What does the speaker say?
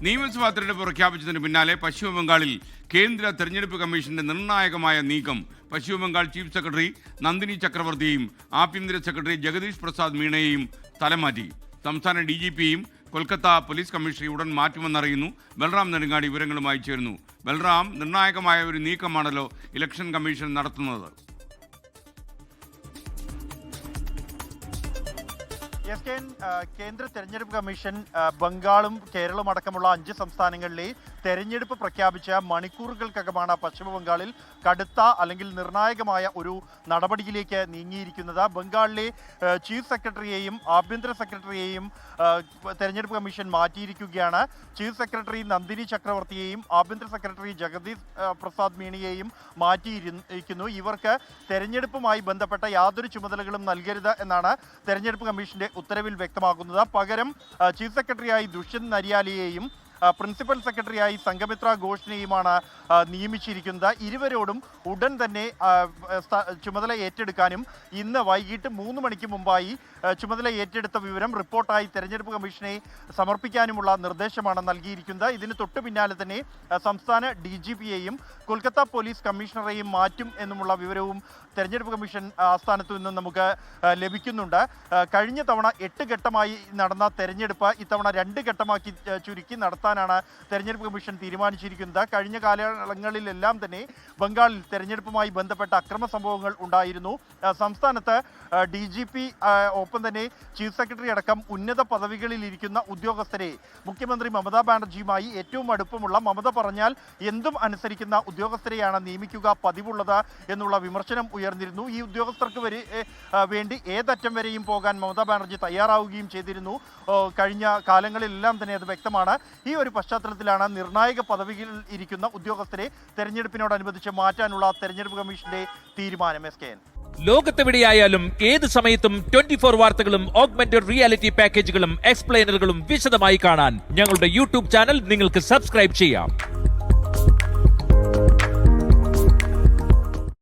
നിയമസഭാ തെരഞ്ഞെടുപ്പ് പ്രഖ്യാപിച്ചതിന് പിന്നാലെ പശ്ചിമബംഗാളിൽ കേന്ദ്ര തെരഞ്ഞെടുപ്പ് കമ്മീഷന്റെ നിർണായകമായ നീക്കം പശ്ചിമബംഗാൾ ചീഫ് സെക്രട്ടറി നന്ദിനി ചക്രവർത്തിയെയും ആഭ്യന്തര സെക്രട്ടറി ജഗദീഷ് പ്രസാദ് മീണയെയും സ്ഥലം സംസ്ഥാന DGPയെയും കൊൽക്കത്ത പോലീസ് കമ്മീഷണറെ ഉടൻ മാറ്റുമെന്നറിയുന്നു. ബൽറാം നെടുങ്ങാടി വിവരങ്ങളുമായി ചേരുന്നു. ബൽറാം, നിർണായകമായ ഒരു നീക്കമാണല്ലോ ഇലക്ഷൻ കമ്മീഷൻ നടത്തുന്നത്. കേന്ദ്ര തെരഞ്ഞെടുപ്പ് കമ്മീഷൻ ബംഗാളും കേരളവും അടക്കമുള്ള 5 സംസ്ഥാനങ്ങളിലെ തെരഞ്ഞെടുപ്പ് പ്രഖ്യാപിച്ച മണിക്കൂറുകൾക്കകമാണ് പശ്ചിമ ബംഗാളിൽ കടുത്ത അല്ലെങ്കിൽ നിർണായകമായ ഒരു നടപടിയിലേക്ക് നീങ്ങിയിരിക്കുന്നത്. ബംഗാളിലെ ചീഫ് സെക്രട്ടറിയെയും ആഭ്യന്തര സെക്രട്ടറിയെയും തെരഞ്ഞെടുപ്പ് കമ്മീഷൻ മാറ്റിയിരിക്കുകയാണ്. ചീഫ് സെക്രട്ടറി നന്ദിനി ചക്രവർത്തിയെയും ആഭ്യന്തര സെക്രട്ടറി ജഗദീഷ് പ്രസാദ് മീണയെയും മാറ്റിയിരിക്കുന്നു. ഇവർക്ക് തെരഞ്ഞെടുപ്പുമായി ബന്ധപ്പെട്ട യാതൊരു ചുമതലകളും നൽകരുത് എന്നാണ് തെരഞ്ഞെടുപ്പ് കമ്മീഷന്റെ ഉത്തരവിൽ വ്യക്തമാക്കുന്നത്. പകരം ചീഫ് സെക്രട്ടറിയായി ദുഷ്യന്ത് നരിയാലിയെയും പ്രിൻസിപ്പൽ സെക്രട്ടറിയായി സംഘമിത്ര ഘോഷിനെയുമാണ് നിയമിച്ചിരിക്കുന്നത്. ഇരുവരോടും ഉടൻ തന്നെ ചുമതല ഏറ്റെടുക്കാനും ഇന്ന് വൈകിട്ട് 3 മണിക്ക് മുമ്പായി ചുമതല ഏറ്റെടുത്ത വിവരം റിപ്പോർട്ടായി തെരഞ്ഞെടുപ്പ് കമ്മീഷനെ സമർപ്പിക്കാനുമുള്ള നിർദ്ദേശമാണ് നൽകിയിരിക്കുന്നത്. ഇതിന് തൊട്ടു പിന്നാലെ തന്നെ സംസ്ഥാന DGPയെയും കൊൽക്കത്ത പോലീസ് കമ്മീഷണറെയും മാറ്റും എന്നുമുള്ള വിവരവും തെരഞ്ഞെടുപ്പ് കമ്മീഷൻ ആസ്ഥാനത്തു നിന്ന് നമുക്ക് ലഭിക്കുന്നുണ്ട്. കഴിഞ്ഞ തവണ 8 ഘട്ടമായി നടന്ന തെരഞ്ഞെടുപ്പ് ഇത്തവണ 2 ഘട്ടമാക്കി ചുരുക്കി നടത്താനാണ് തെരഞ്ഞെടുപ്പ് കമ്മീഷൻ തീരുമാനിച്ചിരിക്കുന്നത്. കഴിഞ്ഞ കാലങ്ങളിലെല്ലാം തന്നെ ബംഗാളിൽ തെരഞ്ഞെടുപ്പുമായി ബന്ധപ്പെട്ട അക്രമ സംഭവങ്ങൾ ഉണ്ടായിരുന്നു. സംസ്ഥാനത്ത് DGP ഒപ്പം തന്നെ ചീഫ് സെക്രട്ടറി അടക്കം ഉന്നത പദവികളിൽ ഇരിക്കുന്ന ഉദ്യോഗസ്ഥരെ മുഖ്യമന്ത്രി മമതാ ബാനർജിയുമായി ഏറ്റവും അടുപ്പമുള്ള, മമത പറഞ്ഞാൽ എന്തും അനുസരിക്കുന്ന ഉദ്യോഗസ്ഥരെയാണ് നിയമിക്കുക പതിവുള്ളത് എന്നുള്ള വിമർശനം ഉയർന്നിരുന്നു. ഈ ഉദ്യോഗസ്ഥർക്ക് വേണ്ടി ഏതറ്റം വരെയും പോകാൻ മമതാ ബാനർജി തയ്യാറാവുകയും ചെയ്തിരുന്നു. കഴിഞ്ഞ കാലങ്ങളിലെല്ലാം തന്നെ അത് വ്യക്തമാണ്. ഈ ഒരു പശ്ചാത്തലത്തിലാണ് നിർണായക പദവികളിൽ ഇരിക്കുന്ന ഉദ്യോഗസ്ഥരെ തെരഞ്ഞെടുപ്പിനോടനുബന്ധിച്ച് മാറ്റാനുള്ള തെരഞ്ഞെടുപ്പ് കമ്മീഷന്റെ തീരുമാനം. ലോകത്തെവിടെയായാലും ഏത് സമയത്തും 24 വാർത്തകളും ഓഗ്മെന്റഡ് റിയാലിറ്റി പാക്കേജുകളും എക്സ്പ്ലെയിനറുകളും വിശദമായി കാണാൻ ഞങ്ങളുടെ YouTube ചാനൽ നിങ്ങൾക്ക് സബ്സ്ക്രൈബ് ചെയ്യാം.